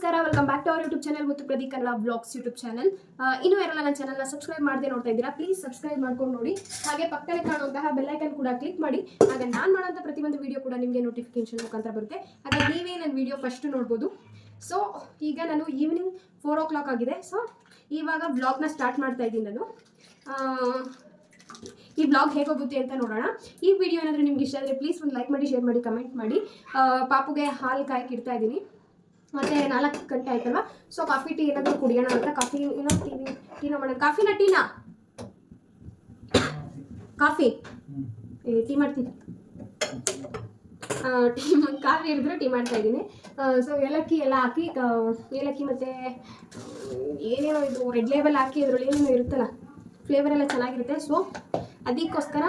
ನಮಸ್ಕಾರ, welcome back to our YouTube channel Muttu Pradeep Kannada vlogs YouTube channel. ಇನ್ನೂ ಯಾರೆಲ್ಲ ನನ್ನ ಚಾನಲ್ನ ಸಬ್ಸ್ಕ್ರೈಬ್ ಮಾಡದೆ ನೋಡ್ತಾ ಇದ್ದೀರಾ, ಪ್ಲೀಸ್ ಸಬ್ಸ್ಕ್ರೈಬ್ ಮಾಡ್ಕೊಂಡು ನೋಡಿ. ಹಾಗೆ ಪಕ್ಕದಲ್ಲಿ ಕಾಣುವಂತಹ ಬೆಲ್ ಐಕನ್ ಕೂಡ ಕ್ಲಿಕ್ ಮಾಡಿ. ಹಾಗೆ ನಾನು ಮಾಡೋಂಥ ಪ್ರತಿಯೊಂದು ವಿಡಿಯೋ ಕೂಡ ನಿಮಗೆ ನೋಟಿಫಿಕೇಶನ್ ಮುಖಾಂತರ ಬರುತ್ತೆ. ಹಾಗೆ ನೀವೇ ನನ್ನ ವಿಡಿಯೋ ಫಸ್ಟ್ ನೋಡ್ಬೋದು. ಸೊ ಈಗ ನಾನು ಈವ್ನಿಂಗ್ 4 o'clock ಆಗಿದೆ. ಸೊ ಇವಾಗ ವ್ಲಾಗ್ನ ಸ್ಟಾರ್ಟ್ ಮಾಡ್ತಾ ಇದ್ದೀನಿ ನಾನು. ಈ ಬ್ಲಾಗ್ ಹೇಗೆ ಹೋಗುತ್ತೆ ಅಂತ ನೋಡೋಣ. ಈ ವಿಡಿಯೋ ಏನಾದರೂ ನಿಮ್ಗೆ ಇಷ್ಟ ಆದರೆ ಪ್ಲೀಸ್ ಒಂದು ಲೈಕ್ ಮಾಡಿ, ಶೇರ್ ಮಾಡಿ, ಕಮೆಂಟ್ ಮಾಡಿ. ಪಾಪುಗೆ ಹಾಲು ಕಾಯಕ್ಕೆ ಇಡ್ತಾ ಇದ್ದೀನಿ. ಮತ್ತು 4 ಗಂಟೆ ಆಯ್ತಲ್ವ. ಸೊ ಕಾಫಿ ಟೀ ಏನಾದರೂ ಕುಡಿಯೋಣ ಅಂತ. ಕಾಫಿ ಏನೋ ಟೀನೋ ಮಾಡೋಣ. ಕಾಫಿನ ಟೀನಾ? ಕಾಫಿ ಟೀ ಮಾಡ್ತೀನಿ. ಕಾಫಿ ಹಿಡಿದ್ರೆ ಟೀ ಮಾಡ್ತಾ ಇದ್ದೀನಿ. ಸೊ ಏಲಕ್ಕಿ ಎಲ್ಲ ಹಾಕಿ, ಏಲಕ್ಕಿ ಮತ್ತು ಏನೇನೋ ಇದು ರೆಡ್ ಲೇಬಲ್ ಹಾಕಿ ಅದರಲ್ಲಿ ಏನೇನೋ ಇರುತ್ತಲ್ಲ, ಫ್ಲೇವರ್ ಎಲ್ಲ ಚೆನ್ನಾಗಿರುತ್ತೆ. ಸೊ ಅದಕ್ಕೋಸ್ಕರ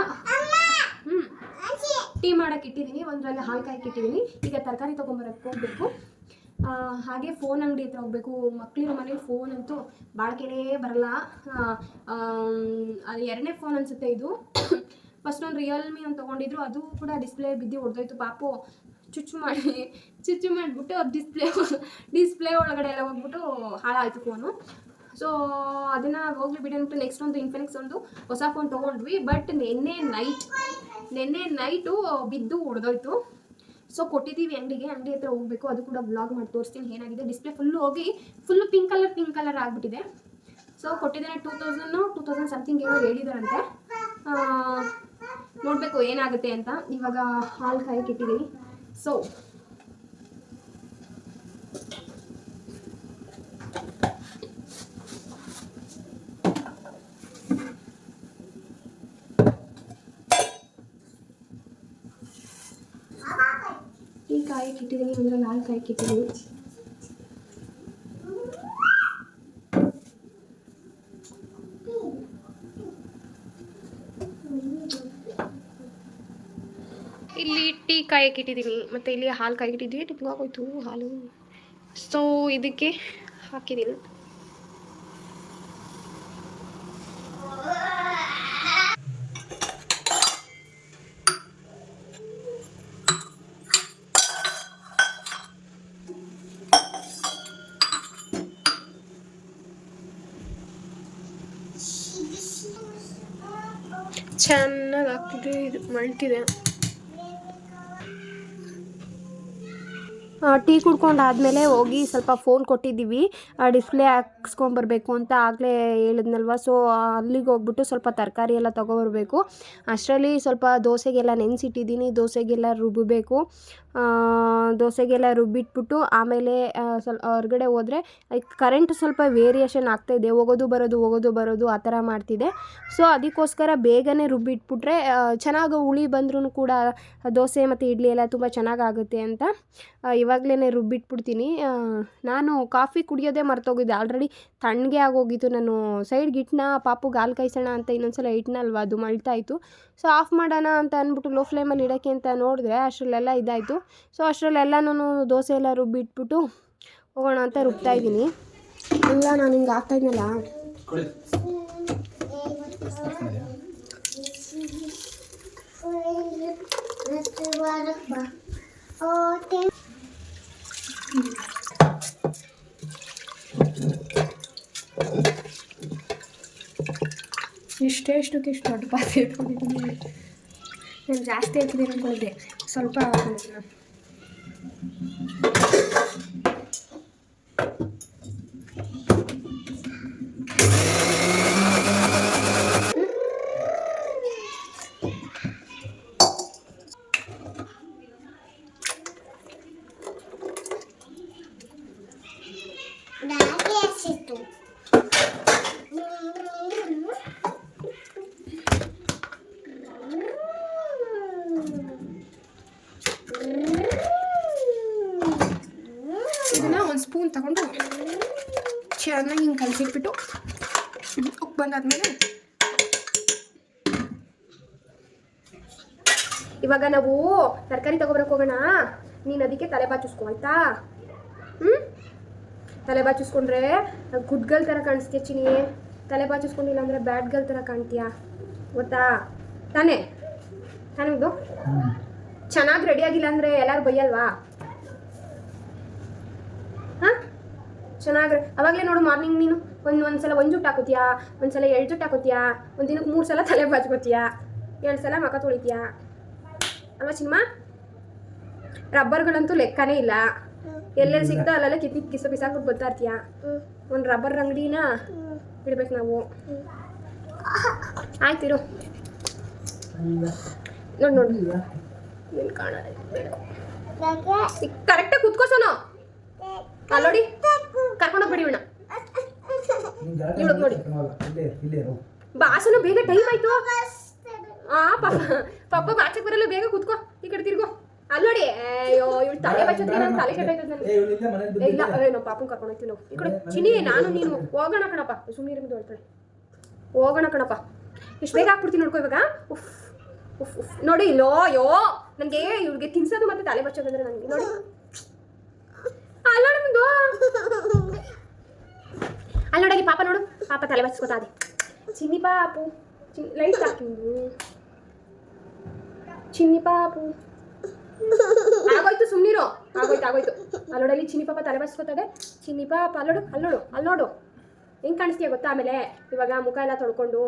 ಟೀ ಮಾಡೋಕ್ಕೆ ಇಟ್ಟಿದ್ದೀನಿ. ಒಂದರಲ್ಲಿ ಹಾಲು ಕಾಯಕ್ಕೆ ಇಟ್ಟಿದ್ದೀನಿ. ಈಗ ತರಕಾರಿ ತೊಗೊಂಬರಕ್ಕೆ ಹೋಗಬೇಕು. ಹಾಗೆ ಫೋನ್ ಅಂಗಡಿ ಹತ್ರ ಹೋಗಬೇಕು. ಮಕ್ಕಳಿರೋ ಮನೇಲಿ ಫೋನ್ ಅಂತೂ ಬಾಳ್ಕೆನೇ ಬರಲ್ಲ. ಅದು 2ನೇ ಫೋನ್ ಅನಿಸುತ್ತೆ ಇದು. ಫಸ್ಟ್ ಒಂದು ರಿಯಲ್ಮಿ ಒಂದು ತೊಗೊಂಡಿದ್ರು, ಅದು ಕೂಡ ಡಿಸ್ಪ್ಲೇ ಬಿದ್ದು ಹೊಡೆದೋಯ್ತು. ಪಾಪು ಚುಚ್ಚು ಮಾಡಿಬಿಟ್ಟು ಡಿಸ್ಪ್ಲೇ ಒಳಗಡೆ ಎಲ್ಲ ಹೋಗ್ಬಿಟ್ಟು ಹಾಳಾಯಿತು ಫೋನು. ಸೊ ಅದನ್ನು ಹೋಗ್ಲಿ ಬಿಡಿ ಅಂದ್ಬಿಟ್ಟು ನೆಕ್ಸ್ಟ್ ಒಂದು ಇನ್ಫಿನಿಕ್ಸ್ ಒಂದು ಹೊಸ ಫೋನ್ ತೊಗೊಂಡ್ವಿ. ಬಟ್ ನಿನ್ನೆ ನೈಟು ಬಿದ್ದು ಹೊಡೆದೋಯ್ತು. ಸೊ ಕೊಟ್ಟಿದ್ದೀವಿ ಅಂಗಡಿ ಹತ್ರ ಹೋಗಬೇಕು. ಅದು ಕೂಡ ವ್ಲಾಗ್ ಮಾಡಿ ತೋರಿಸ್ತೀನಿ ಏನಾಗಿದೆ. ಡಿಸ್ಪ್ಲೇ ಫುಲ್ಲು ಪಿಂಕ್ ಕಲರ್ ಆಗಿಬಿಟ್ಟಿದೆ. ಸೊ ಕೊಟ್ಟಿದ್ದೇನೆ 2000 ಸಮಥಿಂಗ್ ಏನೋ ಹೇಳಿದಾರಂತೆ. ನೋಡಬೇಕು ಏನಾಗುತ್ತೆ ಅಂತ. ಇವಾಗ ಹಾಲು ಕಾಯಕ್ಕೆ ಇಟ್ಟಿದ್ದೀನಿ. ಸೊ ಟೀ ಕಾಯಕ್ಕೆ ಇಟ್ಟಿದ್ದೀನಿ, ಅದರಲ್ಲಿ ಹಾಲು ಕಾಯಕ್ಕೆ ಇಟ್ಟಿದ್ದೀನಿ. ಇಲ್ಲಿ ಟೀ ಕಾಯಕ್ಕೆ ಇಟ್ಟಿದ್ದೀನಿ ಮತ್ತು ಇಲ್ಲಿ ಹಾಲು ಕಾಯಕ್ಕೆ ಇಟ್ಟಿದ್ದೀನಿ. ಟಿಪ್ಪಾಗೋಯ್ತು ಹಾಲು. ಸೊ ಇದಕ್ಕೆ ಹಾಕಿದ್ದೀನಿ. ಚೆನ್ನಾಗಿ ಆಗ್ತಿದೆ, ಇದು ಮಳ್ತಿದೆ. ಟೀ ಕುಡ್ಕೊಂಡಾದಮೇಲೆ ಹೋಗಿ ಸ್ವಲ್ಪ ಫೋನ್ ಕೊಟ್ಟಿದ್ದೀವಿ, ಡಿಸ್ಪ್ಲೇ ಹಾಕ್ಸ್ಕೊಂಬರ್ಬೇಕು ಅಂತ ಆಗಲೇ ಹೇಳಿದ್ನಲ್ವ. ಸೊ ಅಲ್ಲಿಗೆ ಹೋಗ್ಬಿಟ್ಟು ಸ್ವಲ್ಪ ತರಕಾರಿ ಎಲ್ಲ ತೊಗೊಬರ್ಬೇಕು. ಅಷ್ಟರಲ್ಲಿ ಸ್ವಲ್ಪ ದೋಸೆಗೆಲ್ಲ ನೆನೆಸಿಟ್ಟಿದ್ದೀನಿ. ದೋಸೆಗೆಲ್ಲ ರುಬ್ಬಿಟ್ಬಿಟ್ಟು ಆಮೇಲೆ ಸ್ವಲ್ಪ ಹೊರಗಡೆ ಹೋದರೆ ಕರೆಂಟ್ ಸ್ವಲ್ಪ ವೇರಿಯೇಷನ್ ಆಗ್ತಾಯಿದೆ. ಹೋಗೋದು ಬರೋದು ಆ ಥರ ಮಾಡ್ತಿದೆ. ಸೊ ಅದಕ್ಕೋಸ್ಕರ ಬೇಗನೆ ರುಬ್ಬಿಟ್ಬಿಟ್ರೆ ಚೆನ್ನಾಗಿ ಹುಳಿ ಬಂದ್ರೂ ಕೂಡ ದೋಸೆ ಮತ್ತು ಇಡ್ಲಿ ಎಲ್ಲ ತುಂಬ ಚೆನ್ನಾಗಾಗುತ್ತೆ ಅಂತ ಇವಾಗಲೇ ರುಬ್ಬಿಟ್ಬಿಡ್ತೀನಿ. ನಾನು ಕಾಫಿ ಕುಡಿಯೋದೇ ಮರ್ತೋಗಿದ್ದೆ. ಆಲ್ರೆಡಿ ತಣ್ಣಗೆ ಆಗೋಗಿತ್ತು. ನಾನು ಸೈಡ್ಗೆ ಇಟ್ಟನ, ಪಾಪುಗೆ ಹಾಲು ಕಾಯಿಸೋಣ ಅಂತ ಇನ್ನೊಂದ್ಸಲ ಇಟ್ಟನಲ್ವ, ಅದು ಮಳ್ತಾಯಿತ್ತು. ಸೊ ಆಫ್ ಮಾಡೋಣ ಅಂತ ಅಂದ್ಬಿಟ್ಟು ಲೋ ಫ್ಲೇಮಲ್ಲಿ ಇಡೋಕ್ಕೆ ಅಂತ ನೋಡಿದ್ರೆ ಅಷ್ಟರಲ್ಲೆಲ್ಲ ಇದಾಯಿತು. ಸೊ ಅಷ್ಟರಲ್ಲೆಲ್ಲನೂ ದೋಸೆ ಎಲ್ಲ ರುಬ್ಬಿಟ್ಬಿಟ್ಟು ಹೋಗೋಣ ಅಂತ ರುಬ್ತಾಯಿದ್ದೀನಿ. ಇಲ್ಲ ನಾನು ಹಿಂಗೆ ಆಗ್ತಾಯಿದ್ನಲ್ಲ. ಇಷ್ಟಕ್ಕೆ ಇಷ್ಟು ದೊಡ್ಡ ಪಾತ್ರೆ ಇಟ್ಕೊಂಡಿದ್ದೀನಿ. ನಾನು ಜಾಸ್ತಿ ಹಾಕಿದ್ದೀನಿ ಅಂದ್ಕೊಂಡಿದ್ದೆ, ಸ್ವಲ್ಪ ಹಾಕೊಂಡಿದ್ದೀನಿ. ಇದನ್ನು ಒಂದು ಸ್ಪೂನ್ ತಗೊಂಡು ಚೆನ್ನಾಗಿ ಹಿಂಗೆ ಕಲಸಿಟ್ಬಿಟ್ಟು ಬಂದಾದ್ಮೇಲೆ ಇವಾಗ ನಾವು ತರಕಾರಿ ತಗೊಬರಕ್ಕೆ ಹೋಗೋಣ. ನೀನು ಅದಕ್ಕೆ ತಲೆ ಬಾಚಿಸ್ಕೊ ಆಯ್ತಾ? ತಲೆ ಬಾಚಿಸ್ಕೊಂಡ್ರೆ ಗುಡ್ ಥರ ಕಾಣಿಸ್ತೀಯ ಚಿನಿ. ತಲೆ ಬಾಚಿಸ್ಕೊಂಡಿಲ್ಲ ಅಂದರೆ ಬ್ಯಾಡ್ ಗರ್ಲ್ ಥರ ಕಾಣ್ತೀಯಾ, ಗೊತ್ತಾ ತಾನೇ? ನನಗೂ ಚೆನ್ನಾಗಿ ರೆಡಿ ಆಗಿಲ್ಲ ಅಂದರೆ ಎಲ್ಲರೂ ಬೈಯಲ್ವಾ? ಹಾಂ ಚೆನ್ನಾಗಿ ಅವಾಗಲೇ ನೋಡು ಮಾರ್ನಿಂಗ್ ನೀನು ಒಂದ್ಸಲ ಒಂದು ಜುಟ್ಟು ಹಾಕೋತೀಯಾ, ಒಂದ್ಸಲ 2 ಜುಟ್ಟು ಹಾಕೋತೀಯಾ, ಒಂದು ದಿನಕ್ಕೆ 3 ಸಲ ತಲೆ ಬಾಚ್ಕೋತೀಯಾ, 2 ಸಲ ಮಕ ತೊಳಿತೀಯಾ ಅಲ್ವಾ ಚಿನ್ಮ? ರಬ್ಬರ್ಗಳಂತೂ ಲೆಕ್ಕನೇ ಇಲ್ಲ, ಎಲ್ಲೆಲ್ಲಿ ಸಿಗ್ತಾ ಅಲ್ಲೆಲ್ಲ ಕಿತ್ತು ಬಿಸಾಕ್ಬಿಟ್ಟು ಬರ್ತಾ ಇರ್ತೀಯ. ಒಂದು ರಬ್ಬರ್ ಅಂಗಡಿನ ಇಡ್ಬೇಕು ನಾವು. ಆಯ್ತಿರು ನೋಡಿ ಏನು ಕಾಣಲ್ಲ, ಕರೆಕ್ಟಾಗಿ ಕುತ್ಕೋಸೋನು ಅಲ್ಲೋಡಿ, ಕರ್ಕೊಂಡೋಗ್ಬೇಡಿ ಇವನ್ನ. ನೋಡಿ ಬಾಸನು ಬೇಗ ಟೈಮ್ ಆಯ್ತು. ಪಾಪ ಬಾಚಕ್ ಬರಲ್ಲ, ಬೇಗ ಕುತ್ಕೋ, ಈ ಕಡೆ ತಿರ್ಗೋ. ಅಲ್ಲೋಡಿ, ಅಯ್ಯೋ ಇವಳು ತಲೆ ಬಚ್ಚೋದ್ಗೆ ನಾನು ತಲೆ ಕೆಟ್ಟಾಯ್ತದೆ ನನಗೆ. ಇಲ್ಲ ನಾವು ಪಾಪನ್ ಕರ್ಕೊಂಡು ಹೋಗ್ತೀವಿ ನಾವು. ಈ ಕಡೆ ಚಿನಿ, ನಾನು ನೀನು ಹೋಗೋಣ ಕಣಪ್ಪ, ಸುಮ್ಮನೆ ಇರೋದು ಹೇಳ್ತಾಳೆ. ಹೋಗೋಣ ಕಣಪ್ಪ, ಎಷ್ಟು ಬೇಗ ಹಾಕ್ಬಿಡ್ತೀನಿ ನೋಡ್ಕೋ ಇವಾಗ. ಉಫ್ ಉಫ್ ಉಫ್ ನೋಡಿ, ಇಲ್ಲೋ ಅಯ್ಯೋ ನನಗೆ ಇವ್ರಿಗೆ ತಿನ್ಸೋದು ಮತ್ತೆ ತಲೆ ಬಚ್ಚೋದಂದ್ರೆ ನನಗೆ. ನೋಡಿ ಅಲ್ಲೋಡಿ ಮುಂದು, ಅಲ್ಲೋಡಾಗಿ ಪಾಪ ನೋಡು, ಪಾಪ ತಲೆ ಬಚ್ಕೋತಾ ಅದೇ. ಚಿನ್ನಿ ಪಾಪು, ಲೈಟ್ ಹಾಕಿ ಚಿನ್ನಿ ಪಾಪು. ಆಗೋಯ್ತು ಸುಮ್ಮನಿರು, ಆಗೋಯ್ತು. ಅಲ್ಲೋಡಲ್ಲಿ ಚಿನ್ನಿ ಪಾಪ ತಲೆ ಬಚ್ಕೋತಾಗೆ. ಚಿನ್ನಿ ಪಾಪ ಅಲ್ಲೋಡು ಹೆಂಗೆ ಕಾಣಿಸ್ತೀಯ ಗೊತ್ತಾ? ಆಮೇಲೆ ಇವಾಗ ಮುಖ ಎಲ್ಲ ತೊಳ್ಕೊಂಡು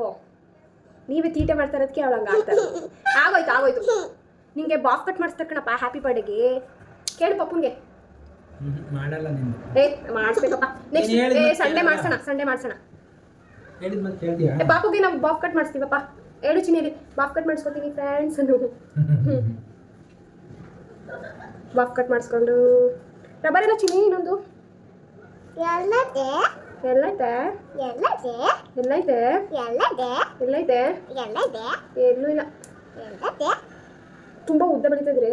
ನೀವೇ ತೀಟೆ ಮಾಡ್ತಾ ಇರೋದಕ್ಕೆ ಅವಳು ಹಂಗೆ ಆಗ್ತಾರೆ. ಆಗೋಯ್ತು ನಿಂಗೆ ಬಾಫ್ ಕಟ್ ಮಾಡಿಸ್ತಾಕಣಪ್ಪ ಹ್ಯಾಪಿ ಬರ್ಡೇಗೆ. ಕೇಳು ಪಪ್ಪುಂಗೆ. ಮಾಡಿಸ್ಬೇಕಪ್ಪ, ನೆಕ್ಸ್ಟ್ ಸಂಡೇ ಮಾಡ್ಸೋಣ. ಪಾಪುಗೆ ನಾವು ಬಾಫ್ ಕಟ್ ಮಾಡಿಸ್ತೀವಪ್ಪ. ಹೇಳು ಚಿನ್ನಿ, ಬಾಫ್ ಕಟ್ ಮಾಡಿಸ್ಕೊತೀನಿ ಫ್ರೆಂಡ್ಸ್. ಬಾಫ್ ಕಟ್ ಮಾಡಿಸ್ಕೊಂಡು ರಬ್ಬರ್ ಎಲ್ಲ ಚಿನ್ನಿ ಇನ್ನೊಂದು ಎಲ್ಲೈತೆ ಎಲ್ಲೂ ಇಲ್ಲ, ತುಂಬ ಉದ್ದ ಬೆಳೀತಿದ್ರೆ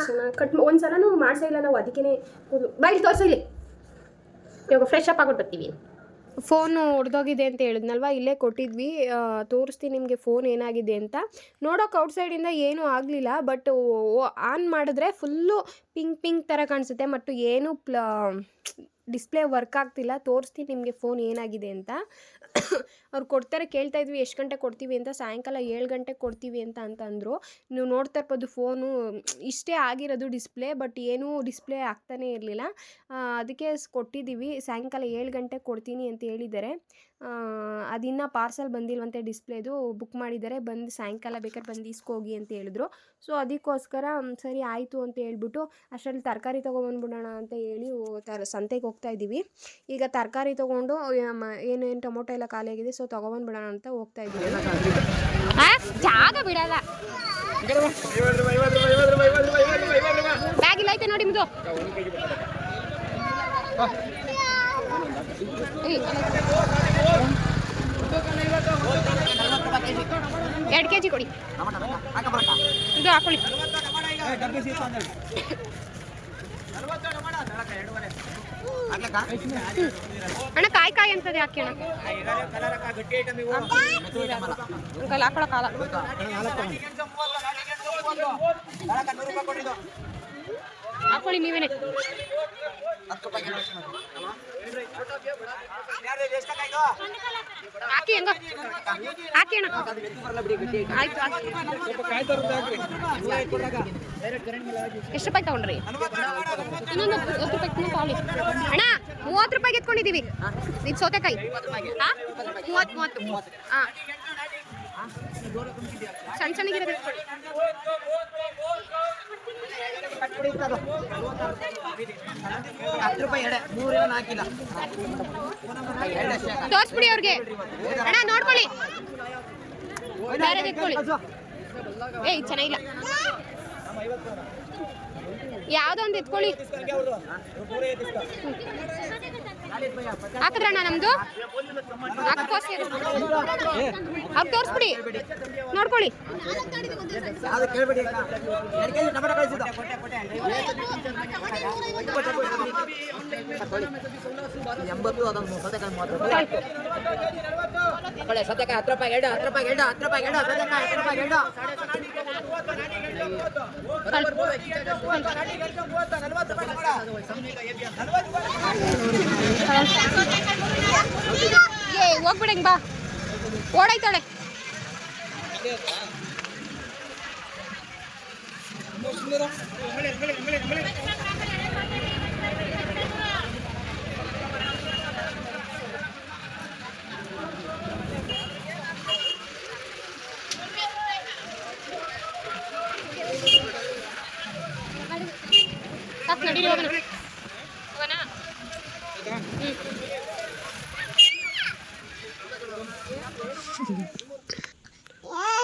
ಚೆನ್ನಾಗಿ ಕಟ್. ಒಂದ್ಸಲನೂ ಮಾಡ್ಸೇ ಇಲ್ಲ ನಾವು, ಅದಕ್ಕೇನೆ ಕೂದಲು ಬಾಯಿಲಿ ತೋರಿಸೋ. ಇಲ್ಲಿ ಇವಾಗ ಫ್ರೆಶ್ ಅಪ್ ಆಗೋದು ಬರ್ತೀವಿ. ಫೋನು ಒಡೆದೋಗಿದೆ ಅಂತ ಹೇಳಿದ್ನಲ್ವ, ಇಲ್ಲೇ ಕೊಟ್ಟಿದ್ವಿ, ತೋರಿಸ್ತೀನಿ ನಿಮಗೆ ಫೋನ್ ಏನಾಗಿದೆ ಅಂತ. ನೋಡೋಕೆ ಔಟ್ಸೈಡಿಂದ ಏನೂ ಆಗಲಿಲ್ಲ, ಬಟ್ ಆನ್ ಮಾಡಿದ್ರೆ ಫುಲ್ಲು ಪಿಂಕ್ ಥರ ಕಾಣಿಸುತ್ತೆ, ಮತ್ತು ಏನೂ ಡಿಸ್ಪ್ಲೇ ವರ್ಕ್ ಆಗ್ತಿಲ್ಲ. ತೋರಿಸ್ತೀನಿ ನಿಮಗೆ ಫೋನ್ ಏನಾಗಿದೆ ಅಂತ. ಅವ್ರು ಕೊಡ್ತಾರೆ, ಕೇಳ್ತಾ ಇದ್ವಿ ಎಷ್ಟು ಗಂಟೆ ಕೊಡ್ತೀವಿ ಅಂತ. ಸಾಯಂಕಾಲ 7 ಗಂಟೆಗೆ ಕೊಡ್ತೀವಿ ಅಂತ ಅಂದರು. ನೀವು ನೋಡ್ತಾ ಇರ್ಬೋದು ಫೋನು ಇಷ್ಟೇ ಆಗಿರೋದು ಡಿಸ್ಪ್ಲೇ, ಬಟ್ ಏನೂ ಡಿಸ್ಪ್ಲೇ ಆಗ್ತಾನೇ ಇರಲಿಲ್ಲ. ಅದಕ್ಕೆ ಕೊಟ್ಟಿದ್ದೀವಿ, ಸಾಯಂಕಾಲ 7 ಗಂಟೆಗೆ ಕೊಡ್ತೀನಿ ಅಂತ ಹೇಳಿದ್ದಾರೆ. ಅದಿನ್ನೂ ಪಾರ್ಸಲ್ ಬಂದಿಲ್ವಂತೆ, ಡಿಸ್ಪ್ಲೇದು ಬುಕ್ ಮಾಡಿದ್ದಾರೆ, ಬಂದು ಸಾಯಂಕಾಲ ಬೇಕಾದ್ರೆ ಬಂದು ಇಸ್ಕೋಗಿ ಅಂತ ಹೇಳಿದ್ರು. ಸೊ ಅದಕ್ಕೋಸ್ಕರ ಸರಿ ಆಯಿತು ಅಂತ ಹೇಳ್ಬಿಟ್ಟು ಅಷ್ಟರಲ್ಲಿ ತರಕಾರಿ ತೊಗೊಬಂದ್ಬಿಡೋಣ ಅಂತ ಹೇಳಿ ಸಂತೆಗೆ ಹೋಗ್ತಾ ಇದ್ದೀವಿ. ಈಗ ತರಕಾರಿ ತೊಗೊಂಡು ಏನೇನು ಟೊಮೊಟೊ ಎಲ್ಲ ಖಾಲಿಯಾಗಿದೆ, ಸೊ ತೊಗೊಬಂದ್ಬಿಡೋಣ ಅಂತ ಹೋಗ್ತಾ ಇದ್ದೀವಿ. ಜಾಗ ಬಿಡಲ್ಲ, ಬ್ಯಾಗ್ ಇಲ್ಲ ಐತೆ ನೋಡಿ ನಿಮ್ಮದು. 2 kg ಕೊಡಿ, ಇದು ಹಾಕೊಳ್ಳಿ. ಅಣ್ಣ ಕಾಯಿ ಅಂತದೆ ಹಾಕಿ ಅಣ್ಣ, ಹಾಕೊಳ್ಳೋ ಕಾಲ ಹಾಕೊಳ್ಳಿ ನೀವೇನೆ. ಹಾಕಿ ಹೆಂಗ ಹಾಕಿ ಅಣ್ಣ, ಆಯ್ತು. ಎಷ್ಟು ರೂಪಾಯಿ ತಗೊಂಡ್ರಿ? ಇನ್ನೊಂದು 10 ರೂಪಾಯಿ ತಗೊಳ್ಳಿ ಅಣ್ಣ. 30 ರೂಪಾಯಿಗೆ ಎತ್ಕೊಂಡಿದ್ದೀವಿ. ಇದು ಸೌತೆಕಾಯಿ 30. ಹಾಂ, ಸಣ್ಣ ಸಣ್ಣಗಿರೋದು ಎತ್ಕೊಳ್ಳಿ. ತೋರಿಸ್ಬಿಡಿ ಅವ್ರಿಗೆ ಅಣ್ಣ, ನೋಡ್ಕೊಳ್ಳಿ, ಬೇರೆ ಎತ್ಕೊಳ್ಳಿ. ಏಯ್ ಚೆನ್ನಾಗಿಲ್ಲ, ಯಾವುದೋ ಒಂದು ಎತ್ಕೊಳ್ಳಿ. ಹಾಕಿದ್ರಣ್ಣ ನಮ್ದು ಅವ್ರು ತೋರಿಸ್ಬಿಡಿ, ನೋಡ್ಕೊಳ್ಳಿ. ಸೌತೆಕಾಯಿ 10 ರೂಪಾಯಿ 2, 10 ರೂಪಾಯಿ 2, 10 ರೂಪಾಯಿ 2, ಸೌತೆಕಾಯಿ 10 ರೂಪಾಯಿ 2. ಹೋಗ್ಬಿಡಂಗ್ ಬಾ, ಓಡಾಯ್ತಾಳೆ.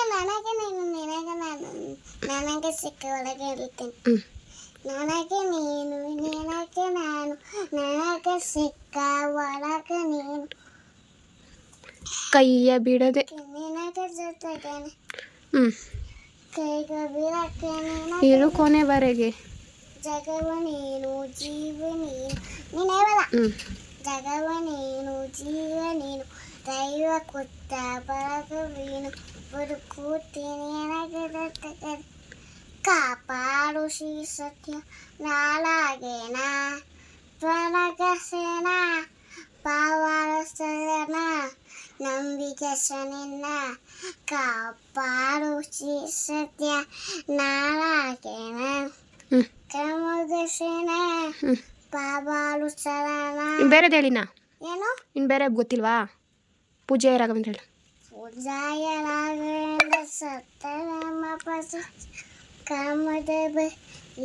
ನನಗೆ ನೀನು ನಿನಗೆ ನಾನು ನನಗೆ ಸಿಕ್ಕ ಒಳಗೆ ಇರ್ತೀನಿ ನನಗೆ ನೀನು ನಿನಗೆ ನಾನು ನನಗೆ ಸಿಕ್ಕ ಒಳಗೆ ನೀನು ಕೈಯ ಬಿಡದೆ ನಿನಗೆ ಜೊತೆಗೇನೆ ಹ್ಞೂ ಕೈಗೆ ಬಿಡಕ್ಕೆ ನಿನಗೆ ಇರು ಕೊನೆವರೆಗೆ ಜಗವ ನೀನು ಜೀವ ನೀನು ನೀನೇವಲ್ಲ ಹ್ಞೂ ಜಗವ ನೀನು ಜೀವ ನೀನು ದೈವ ಕೊಟ್ಟ ಬರಗವೀನು ಬದುಕುತ್ತೀನಿ ನನಗೆ ಜೊತೆಗೆ ಕಾಪಾಡು ಶ್ರೀ ಸತ್ಯ ನಾಳಾಗೇನ ತ್ವರಗಸೇನ ಪಾವಾರಸನ ನಂಬಿಕೆ ನಿನ್ನ ಕಾಪಾಡು ಶ್ರೀ ಸತ್ಯ ನಾಳಾಗೇನ ಹ್ಞೂ ಕಮಗಸೇನ ಪಾವಾಲು ಸರನ ಇನ್ನು ಬೇರೆದು ಹೇಳಿನ ಏನು ಇನ್ನು ಬೇರೆ ಗೊತ್ತಿಲ್ವಾ ಪೂಜೆ ರಾಘವೇಂದ್ರ ಹೇಳು ಪೂಜಾಯ ರಾಘವೇಂದ್ರ ಸತ್ತನಾಮ ಪಸ ಕಾಮದೇವ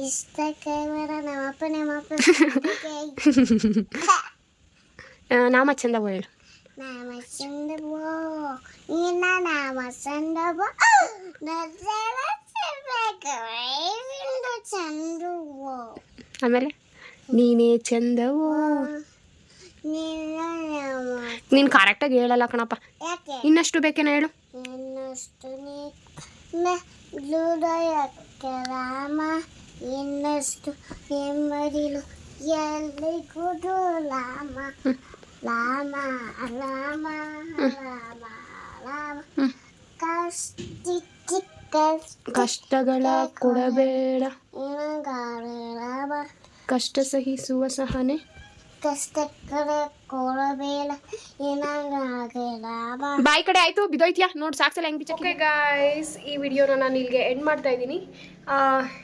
ಇಷ್ಟ ಕೈವರ ನಮಪ್ಪ ನಮಪ್ಪ ನಾಮ ಚಂದವ ಹೇಳು ನಾಮ ಚಂದವೋ ನಿನ್ನ ನಾಮ ಚಂದವೋ ಚಂದವೋ ಆಮೇಲೆ ನೀನೇ ಚಂದವೋ ನಿನ್ನ ನಾಮ ನೀನು ಕರೆಕ್ಟಾಗಿ ಹೇಳಲ್ಲ ಕಣಪ್ಪ ಯಾಕೆ ಇನ್ನಷ್ಟು ಬೇಕೇನ ಹೇಳು ಇನ್ನಷ್ಟು ಹೃದಯಕ್ಕೆ ರಾಮ ಇನ್ನಷ್ಟು ನೆಮ್ಮದಿಲು ಎಲ್ಲಿಗೂ ಲಾಮ ಲಾಮ ಲಾಮ ಲಾಮ ಲಾಮ ಕಷ್ಟಗಳ ಕೊಡಬೇಡ ರಾಮ ಕಷ್ಟ ಸಹಿಸುವ ಸಹನೆ ಕಷ್ಟಗಳ ಕೊಡಬೇಡ ಏನಾಗ ರಾಮ ಬಾಯಿ ಕಡೆ ಆಯಿತು ಬಿದ್ದೋಯ್ತಿಯಾ ನೋಡಿ ಸಾಕ್ಸಲ್ಲ ಹೆಂಗೆ ಬಿಚ್ಚ ಓಕೆ ಗಾಯ್ಸ್ ಈ ವಿಡಿಯೋನ ನಾನು ಇಲ್ಲಿಗೆ ಎಂಡ್ ಮಾಡ್ತಾ ಇದ್ದೀನಿ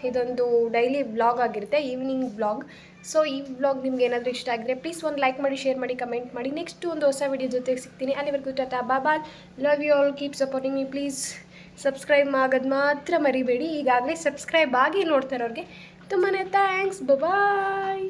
ಇದೊಂದು ಡೈಲಿ ವ್ಲಾಗ್ ಆಗಿರುತ್ತೆ ಈವ್ನಿಂಗ್ ವ್ಲಾಗ್ ಸೊ ಈ ವ್ಲಾಗ್ ನಿಮ್ಗೆ ಏನಾದರೂ ಇಷ್ಟ ಆಗಿದ್ರೆ ಪ್ಲೀಸ್ ಒಂದು ಲೈಕ್ ಮಾಡಿ ಶೇರ್ ಮಾಡಿ ಕಮೆಂಟ್ ಮಾಡಿ ನೆಕ್ಸ್ಟ್ ಒಂದು ಹೊಸ ವಿಡಿಯೋ ಜೊತೆಗೆ ಸಿಗ್ತೀನಿ ಅಲ್ಲಿವರೆಗೂ tata bye love you all keep supporting me please subscribe ಆಗೋದು ಮಾತ್ರ ಮರಿಬೇಡಿ ಈಗಾಗಲೇ ಸಬ್ಸ್ಕ್ರೈಬ್ ಆಗಿ ನೋಡ್ತಾ ಇರೋರಿಗೆ ತುಂಬಾ ಥ್ಯಾಂಕ್ಸ್ ಬಾಯ್